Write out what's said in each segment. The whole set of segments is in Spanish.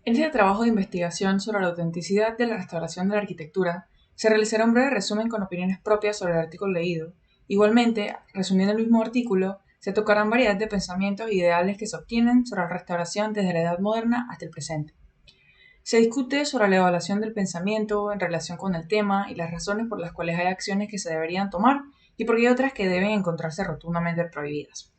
En este trabajo de investigación sobre la autenticidad de la restauración de la arquitectura, se realizará un breve resumen con opiniones propias sobre el artículo leído. Igualmente, resumiendo el mismo artículo, se tocarán variedad de pensamientos e ideales que se obtienen sobre la restauración desde la Edad Moderna hasta el presente. Se discute sobre la evaluación del pensamiento en relación con el tema y las razones por las cuales hay acciones que se deberían tomar y por qué hay otras que deben encontrarse rotundamente prohibidas.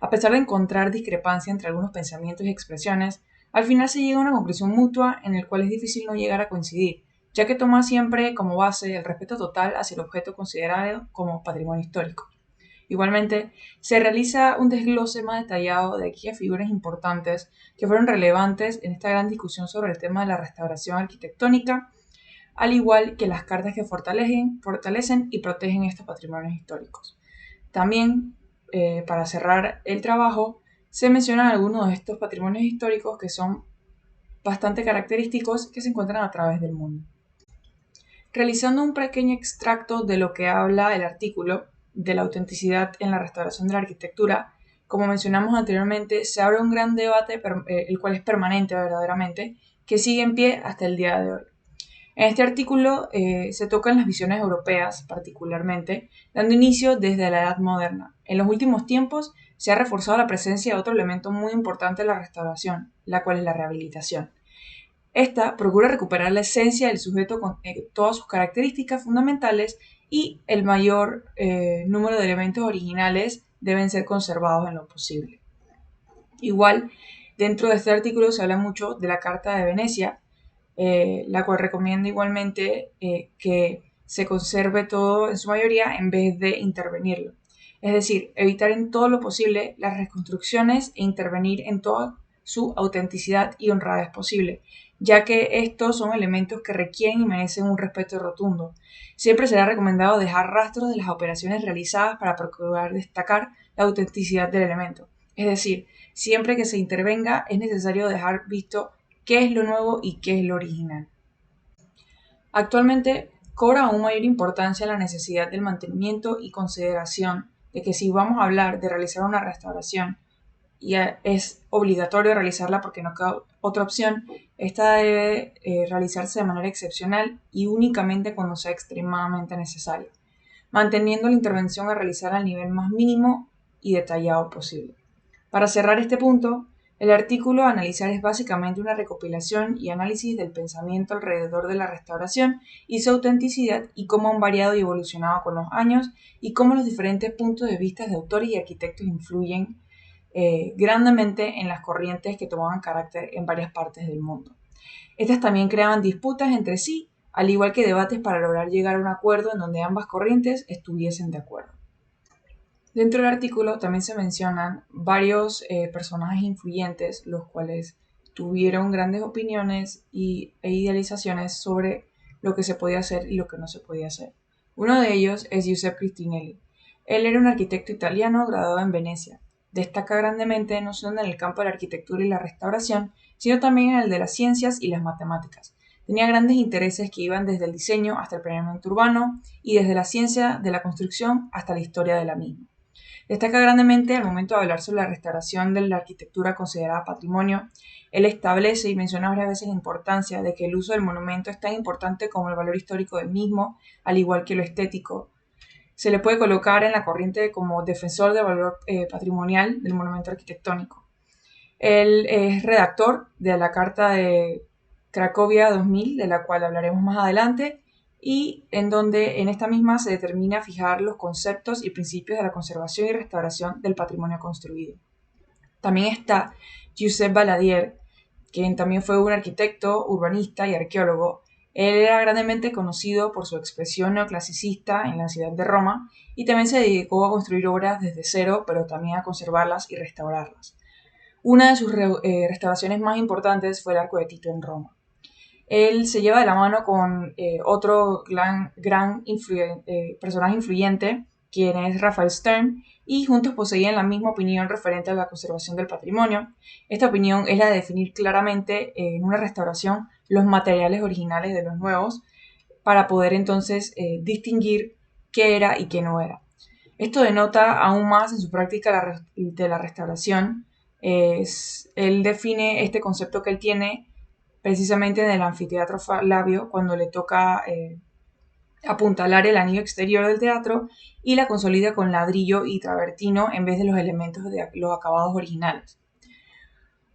A pesar de encontrar discrepancia entre algunos pensamientos y expresiones, al final se llega a una conclusión mutua en la cual es difícil no llegar a coincidir, ya que toma siempre como base el respeto total hacia el objeto considerado como patrimonio histórico. Igualmente, se realiza un desglose más detallado de aquellas figuras importantes que fueron relevantes en esta gran discusión sobre el tema de la restauración arquitectónica, al igual que las cartas que fortalecen y protegen estos patrimonios históricos. También, para cerrar el trabajo, se mencionan algunos de estos patrimonios históricos que son bastante característicos que se encuentran a través del mundo. Realizando un pequeño extracto de lo que habla el artículo de la autenticidad en la restauración de la arquitectura, como mencionamos anteriormente, se abre un gran debate, el cual es permanente verdaderamente, que sigue en pie hasta el día de hoy. En este artículo se tocan las visiones europeas particularmente, dando inicio desde la Edad Moderna. En los últimos tiempos se ha reforzado la presencia de otro elemento muy importante de la restauración, la cual es la rehabilitación. Esta procura recuperar la esencia del sujeto con todas sus características fundamentales y el mayor número de elementos originales deben ser conservados en lo posible. Igual, dentro de este artículo se habla mucho de la Carta de Venecia, la cual recomienda igualmente que se conserve todo en su mayoría en vez de intervenirlo. Es decir, evitar en todo lo posible las reconstrucciones e intervenir en toda su autenticidad y honradez posible, ya que estos son elementos que requieren y merecen un respeto rotundo. Siempre será recomendado dejar rastros de las operaciones realizadas para procurar destacar la autenticidad del elemento. Es decir, siempre que se intervenga es necesario dejar visto qué es lo nuevo y qué es lo original. Actualmente cobra aún mayor importancia la necesidad del mantenimiento y consideración de que si vamos a hablar de realizar una restauración y es obligatorio realizarla porque no queda otra opción, esta debe realizarse de manera excepcional y únicamente cuando sea extremadamente necesario, manteniendo la intervención a realizar al nivel más mínimo y detallado posible. Para cerrar este punto, el artículo a analizar es básicamente una recopilación y análisis del pensamiento alrededor de la restauración y su autenticidad y cómo han variado y evolucionado con los años y cómo los diferentes puntos de vista de autores y arquitectos influyen grandemente en las corrientes que tomaban carácter en varias partes del mundo. Estas también creaban disputas entre sí, al igual que debates para lograr llegar a un acuerdo en donde ambas corrientes estuviesen de acuerdo. Dentro del artículo también se mencionan varios personajes influyentes, los cuales tuvieron grandes opiniones e idealizaciones sobre lo que se podía hacer y lo que no se podía hacer. Uno de ellos es Giuseppe Cristinelli. Él era un arquitecto italiano graduado en Venecia. Destaca grandemente no solo en el campo de la arquitectura y la restauración, sino también en el de las ciencias y las matemáticas. Tenía grandes intereses que iban desde el diseño hasta el planeamiento urbano y desde la ciencia de la construcción hasta la historia de la misma. Destaca grandemente al momento de hablar sobre la restauración de la arquitectura considerada patrimonio. Él establece y menciona varias veces la importancia de que el uso del monumento es tan importante como el valor histórico del mismo, al igual que lo estético. Se le puede colocar en la corriente como defensor del valor patrimonial del monumento arquitectónico. Él es redactor de la Carta de Cracovia 2000, de la cual hablaremos más adelante, y en donde en esta misma se determina fijar los conceptos y principios de la conservación y restauración del patrimonio construido. También está Giuseppe Balladir, quien también fue un arquitecto, urbanista y arqueólogo. Él era grandemente conocido por su expresión neoclasicista en la ciudad de Roma y también se dedicó a construir obras desde cero, pero también a conservarlas y restaurarlas. Una de sus restauraciones más importantes fue el Arco de Tito en Roma. Él se lleva de la mano con otro personaje influyente, quien es Raphael Stern, y juntos poseían la misma opinión referente a la conservación del patrimonio. Esta opinión es la de definir claramente en una restauración los materiales originales de los nuevos para poder entonces distinguir qué era y qué no era. Esto denota aún más en su práctica de la restauración. Él define este concepto que él tiene precisamente en el anfiteatro Flavio, cuando le toca apuntalar el anillo exterior del teatro y la consolida con ladrillo y travertino en vez de los elementos de los acabados originales.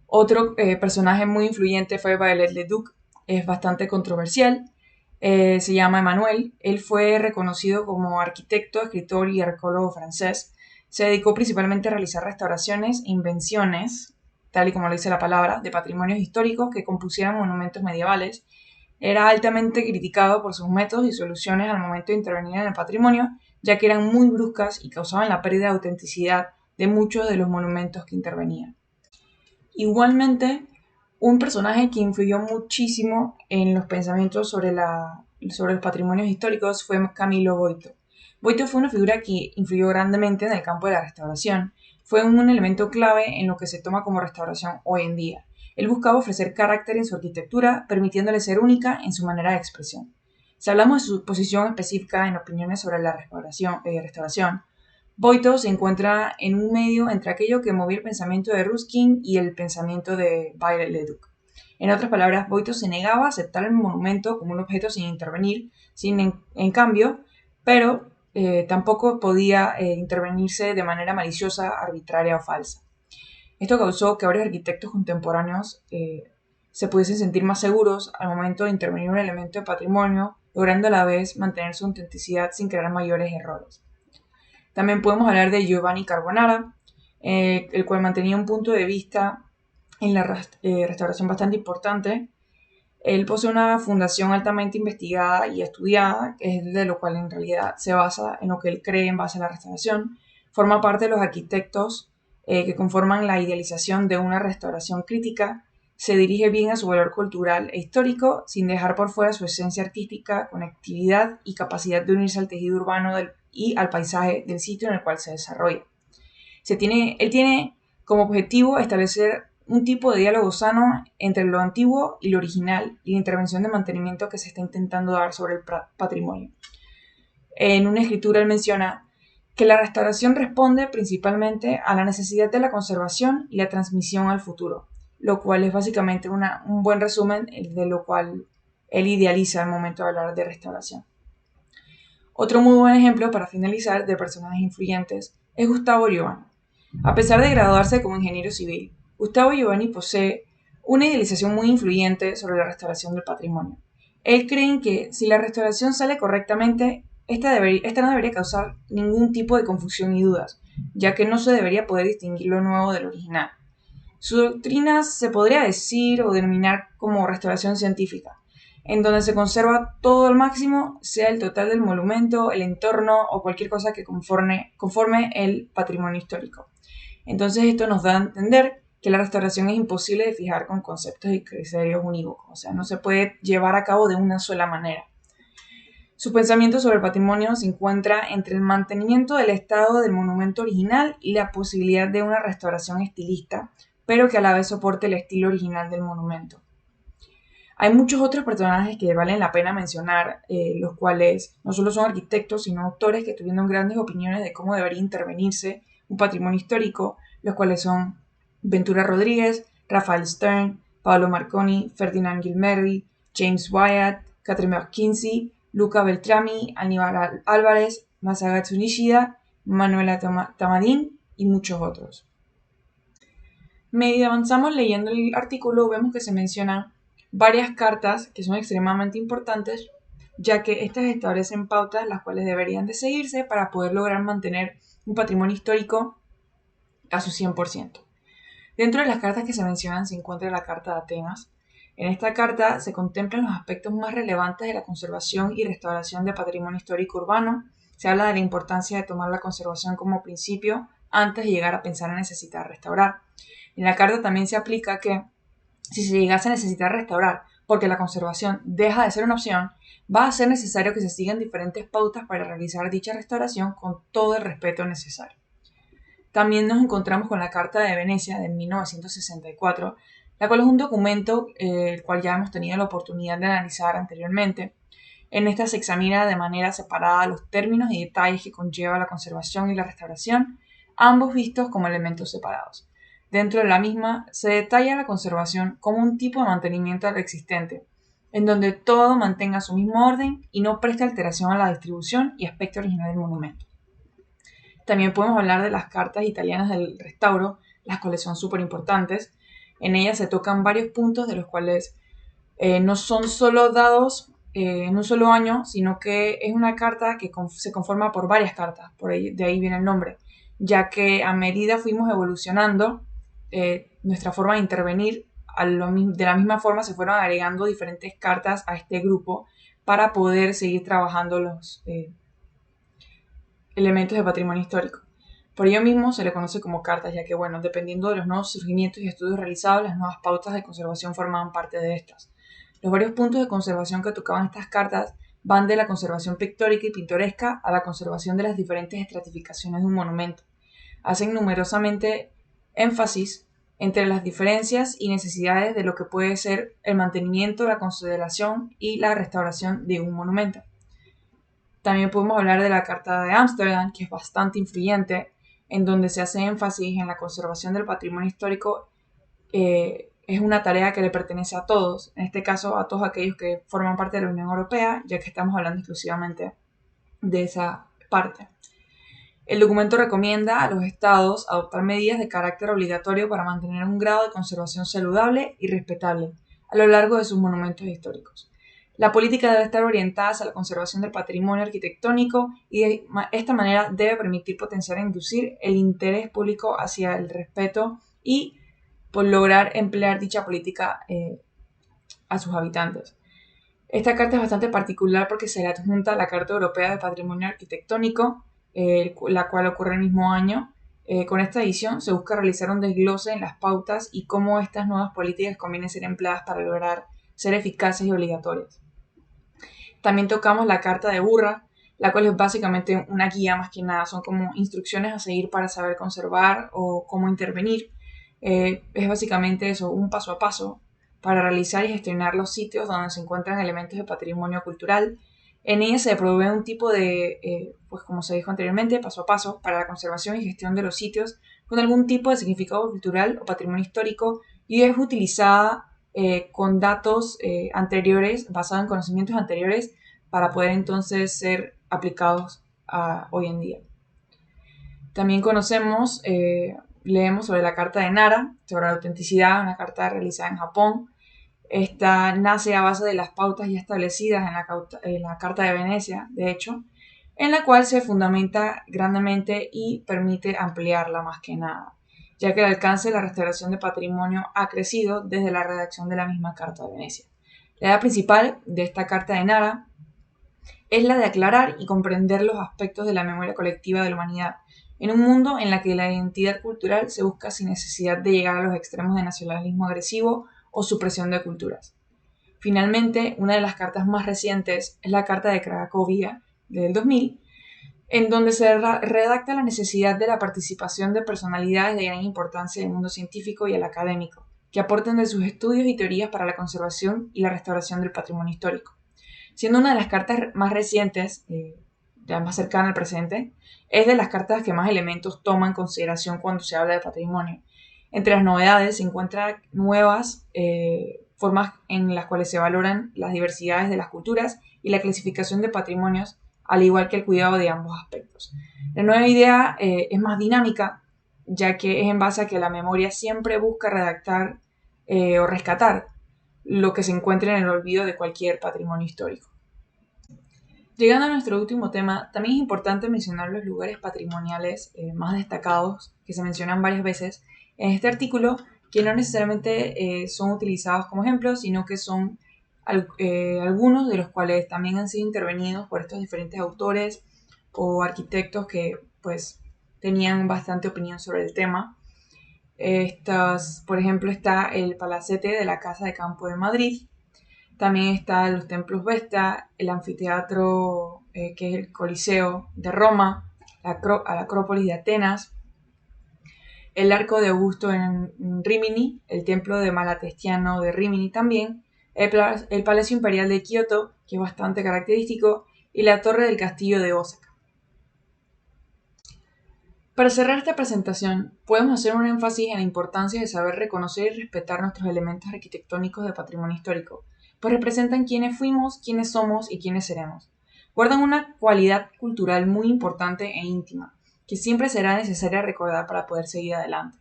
Otro personaje muy influyente fue Viollet-le-Duc, es bastante controversial, se llama Emmanuel. Él fue reconocido como arquitecto, escritor y arqueólogo francés. Se dedicó principalmente a realizar restauraciones e invenciones, tal y como lo dice la palabra, de patrimonios históricos que compusieran monumentos medievales. Era altamente criticado por sus métodos y soluciones al momento de intervenir en el patrimonio, ya que eran muy bruscas y causaban la pérdida de autenticidad de muchos de los monumentos que intervenían. Igualmente, un personaje que influyó muchísimo en los pensamientos sobre los patrimonios históricos fue Camilo Boito. Boito fue una figura que influyó grandemente en el campo de la restauración. Fue un elemento clave en lo que se toma como restauración hoy en día. Él buscaba ofrecer carácter en su arquitectura, permitiéndole ser única en su manera de expresión. Si hablamos de su posición específica en opiniones sobre la restauración, Boito se encuentra en un medio entre aquello que movía el pensamiento de Ruskin y el pensamiento de Viollet-le-Duc. En otras palabras, Boito se negaba a aceptar el monumento como un objeto sin intervenir, en cambio, pero tampoco podía intervenirse de manera maliciosa, arbitraria o falsa. Esto causó que varios arquitectos contemporáneos se pudiesen sentir más seguros al momento de intervenir un elemento de patrimonio, logrando a la vez mantener su autenticidad sin crear mayores errores. También podemos hablar de Giovanni Carbonara, el cual mantenía un punto de vista en la restauración bastante importante. Él posee una fundación altamente investigada y estudiada, que es de lo cual en realidad se basa en lo que él cree en base a la restauración. Forma parte de los arquitectos que conforman la idealización de una restauración crítica. Se dirige bien a su valor cultural e histórico, sin dejar por fuera su esencia artística, conectividad y capacidad de unirse al tejido urbano y al paisaje del sitio en el cual se desarrolla. Él tiene como objetivo establecer un tipo de diálogo sano entre lo antiguo y lo original y la intervención de mantenimiento que se está intentando dar sobre el patrimonio. En una escritura él menciona que la restauración responde principalmente a la necesidad de la conservación y la transmisión al futuro, lo cual es básicamente un buen resumen de lo cual él idealiza al momento de hablar de restauración. Otro muy buen ejemplo para finalizar de personajes influyentes es Gustavo Giovanni. A pesar de graduarse como ingeniero civil, Gustavo Giovanni posee una idealización muy influyente sobre la restauración del patrimonio. Él cree que si la restauración sale correctamente, esta no debería causar ningún tipo de confusión y dudas, ya que no se debería poder distinguir lo nuevo del original. Su doctrina se podría decir o denominar como restauración científica, en donde se conserva todo al máximo, sea el total del monumento, el entorno o cualquier cosa que conforme el patrimonio histórico. Entonces esto nos da a entender que la restauración es imposible de fijar con conceptos y criterios unívocos, o sea, no se puede llevar a cabo de una sola manera. Su pensamiento sobre el patrimonio se encuentra entre el mantenimiento del estado del monumento original y la posibilidad de una restauración estilista, pero que a la vez soporte el estilo original del monumento. Hay muchos otros personajes que valen la pena mencionar, los cuales no solo son arquitectos, sino autores que tuvieron grandes opiniones de cómo debería intervenirse un patrimonio histórico, los cuales son Ventura Rodríguez, Rafael Stern, Paolo Marconi, Ferdinand Gilmeri, James Wyatt, Catherine McKinsey, Luca Beltrami, Aníbal Álvarez, Masagatsu Nishida, Manuela Tamadín y muchos otros. Medio avanzamos leyendo el artículo, vemos que se mencionan varias cartas que son extremadamente importantes, ya que estas establecen pautas las cuales deberían de seguirse para poder lograr mantener un patrimonio histórico a su 100%. Dentro de las cartas que se mencionan se encuentra la Carta de Atenas. En esta carta se contemplan los aspectos más relevantes de la conservación y restauración de patrimonio histórico urbano. Se habla de la importancia de tomar la conservación como principio antes de llegar a pensar en necesitar restaurar. En la carta también se aplica que si se llegase a necesitar restaurar porque la conservación deja de ser una opción, va a ser necesario que se sigan diferentes pautas para realizar dicha restauración con todo el respeto necesario. También nos encontramos con la Carta de Venecia de 1964, la cual es un documento el cual ya hemos tenido la oportunidad de analizar anteriormente. En esta se examina de manera separada los términos y detalles que conlleva la conservación y la restauración, ambos vistos como elementos separados. Dentro de la misma se detalla la conservación como un tipo de mantenimiento al existente, en donde todo mantenga su mismo orden y no preste alteración a la distribución y aspecto original del monumento. También podemos hablar de las cartas italianas del restauro, las cuales son súper importantes. En ellas se tocan varios puntos de los cuales no son solo dados en un solo año, sino que es una carta que se conforma por varias cartas, de ahí viene el nombre, ya que a medida fuimos evolucionando nuestra forma de intervenir, de la misma forma se fueron agregando diferentes cartas a este grupo para poder seguir trabajando los elementos de patrimonio histórico. Por ello mismo se le conoce como cartas, ya que, bueno, dependiendo de los nuevos surgimientos y estudios realizados, las nuevas pautas de conservación formaban parte de estas. Los varios puntos de conservación que tocaban estas cartas van de la conservación pictórica y pintoresca a la conservación de las diferentes estratificaciones de un monumento. Hacen numerosamente énfasis entre las diferencias y necesidades de lo que puede ser el mantenimiento, la consideración y la restauración de un monumento. También podemos hablar de la Carta de Ámsterdam, que es bastante influyente, en donde se hace énfasis en la conservación del patrimonio histórico. Es una tarea que le pertenece a todos, en este caso a todos aquellos que forman parte de la Unión Europea, ya que estamos hablando exclusivamente de esa parte. El documento recomienda a los estados adoptar medidas de carácter obligatorio para mantener un grado de conservación saludable y respetable a lo largo de sus monumentos históricos. La política debe estar orientada hacia la conservación del patrimonio arquitectónico y de esta manera debe permitir potenciar e inducir el interés público hacia el respeto y por lograr emplear dicha política a sus habitantes. Esta carta es bastante particular porque se le adjunta a la Carta Europea de Patrimonio Arquitectónico, la cual ocurre el mismo año. Con esta edición se busca realizar un desglose en las pautas y cómo estas nuevas políticas convienen ser empleadas para lograr ser eficaces y obligatorias. También tocamos la Carta de Burra, la cual es básicamente una guía más que nada, son como instrucciones a seguir para saber conservar o cómo intervenir. Es básicamente eso, un paso a paso para realizar y gestionar los sitios donde se encuentran elementos de patrimonio cultural. En ella se provee un tipo de, pues como se dijo anteriormente, paso a paso para la conservación y gestión de los sitios con algún tipo de significado cultural o patrimonio histórico y es utilizada con datos anteriores, basados en conocimientos anteriores, para poder entonces ser aplicados hoy en día. También leemos sobre la Carta de Nara, sobre la autenticidad, una carta realizada en Japón. Esta nace a base de las pautas ya establecidas en la Carta de Venecia, de hecho, en la cual se fundamenta grandemente y permite ampliarla más que nada, ya que el alcance de la restauración de patrimonio ha crecido desde la redacción de la misma Carta de Venecia. La idea principal de esta Carta de Nara es la de aclarar y comprender los aspectos de la memoria colectiva de la humanidad, en un mundo en el que la identidad cultural se busca sin necesidad de llegar a los extremos de nacionalismo agresivo o supresión de culturas. Finalmente, una de las cartas más recientes es la Carta de Cracovia del 2000, en donde se redacta la necesidad de la participación de personalidades de gran importancia en el mundo científico y el académico, que aporten de sus estudios y teorías para la conservación y la restauración del patrimonio histórico. Siendo una de las cartas más recientes, ya más cercana al presente, es de las cartas que más elementos toma en consideración cuando se habla de patrimonio. Entre las novedades se encuentran nuevas formas en las cuales se valoran las diversidades de las culturas y la clasificación de patrimonios, al igual que el cuidado de ambos aspectos. La nueva idea es más dinámica, ya que es en base a que la memoria siempre busca redactar o rescatar lo que se encuentre en el olvido de cualquier patrimonio histórico. Llegando a nuestro último tema, también es importante mencionar los lugares patrimoniales más destacados que se mencionan varias veces en este artículo, que no necesariamente son utilizados como ejemplos, sino que son algunos de los cuales también han sido intervenidos por estos diferentes autores o arquitectos que pues tenían bastante opinión sobre el tema. Por ejemplo, está el Palacete de la Casa de Campo de Madrid. También están los templos Vesta, el anfiteatro que es el Coliseo de Roma, la Acrópolis de Atenas, el Arco de Augusto en Rímini, el Templo de Malatestiano de Rímini también, el Palacio Imperial de Kioto, que es bastante característico, y la Torre del Castillo de Osaka. Para cerrar esta presentación, podemos hacer un énfasis en la importancia de saber reconocer y respetar nuestros elementos arquitectónicos de patrimonio histórico, pues representan quiénes fuimos, quiénes somos y quiénes seremos. Guardan una cualidad cultural muy importante e íntima, que siempre será necesaria recordar para poder seguir adelante.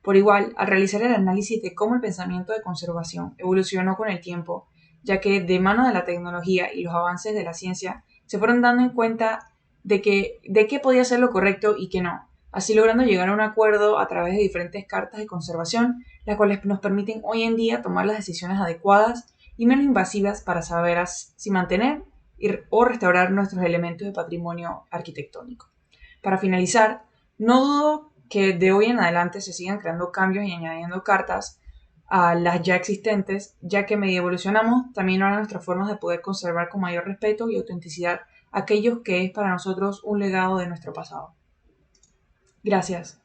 Por igual, al realizar el análisis de cómo el pensamiento de conservación evolucionó con el tiempo, ya que de mano de la tecnología y los avances de la ciencia se fueron dando en cuenta de qué podía ser lo correcto y qué no, así logrando llegar a un acuerdo a través de diferentes cartas de conservación, las cuales nos permiten hoy en día tomar las decisiones adecuadas y menos invasivas para saber si mantener o restaurar nuestros elementos de patrimonio arquitectónico. Para finalizar, no dudo que de hoy en adelante se sigan creando cambios y añadiendo cartas a las ya existentes, ya que medio evolucionamos, también ahora nuestras formas de poder conservar con mayor respeto y autenticidad aquellos que es para nosotros un legado de nuestro pasado. Gracias.